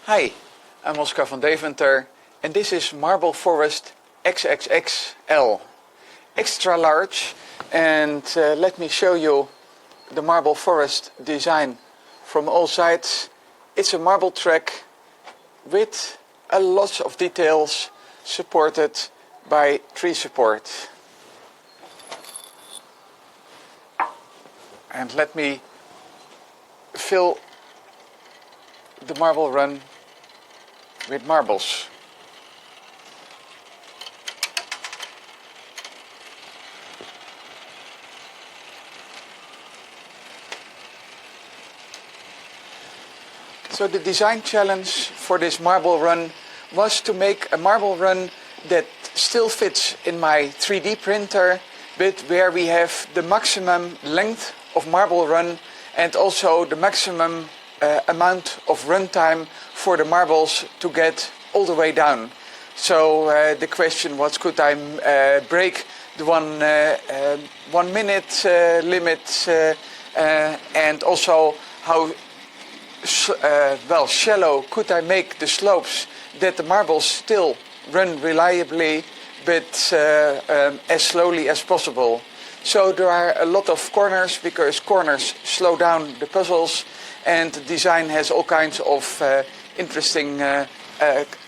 Hi, I'm Oscar van Deventer and this is Marble Forest XXXL. Extra large, and let me show you the Marble Forest design from all sides. It's a marble track with a lot of details supported by tree support. And let me fill the marble run with marbles. So the design challenge for this marble run was to make a marble run that still fits in my 3D printer, but where we have the maximum length of marble run and also the maximum amount of runtime for the marbles to get all the way down. So the question was, could I break the 1 minute limit and also how shallow could I make the slopes that the marbles still run reliably but as slowly as possible. So there are a lot of corners because corners slow down the puzzles, and the design has all kinds of interesting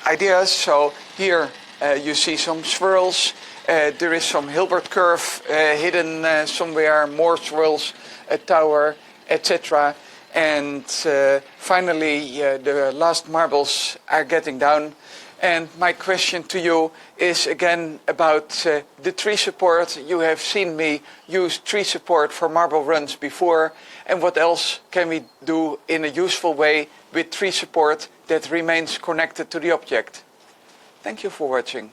ideas. So here you see some swirls, there is some Hilbert curve hidden somewhere, more swirls, a tower, etc. And finally the last marbles are getting down. And my question to you is again about the tree support. You have seen me use tree support for marble runs before. And what else can we do in a useful way with tree support that remains connected to the object? Thank you for watching.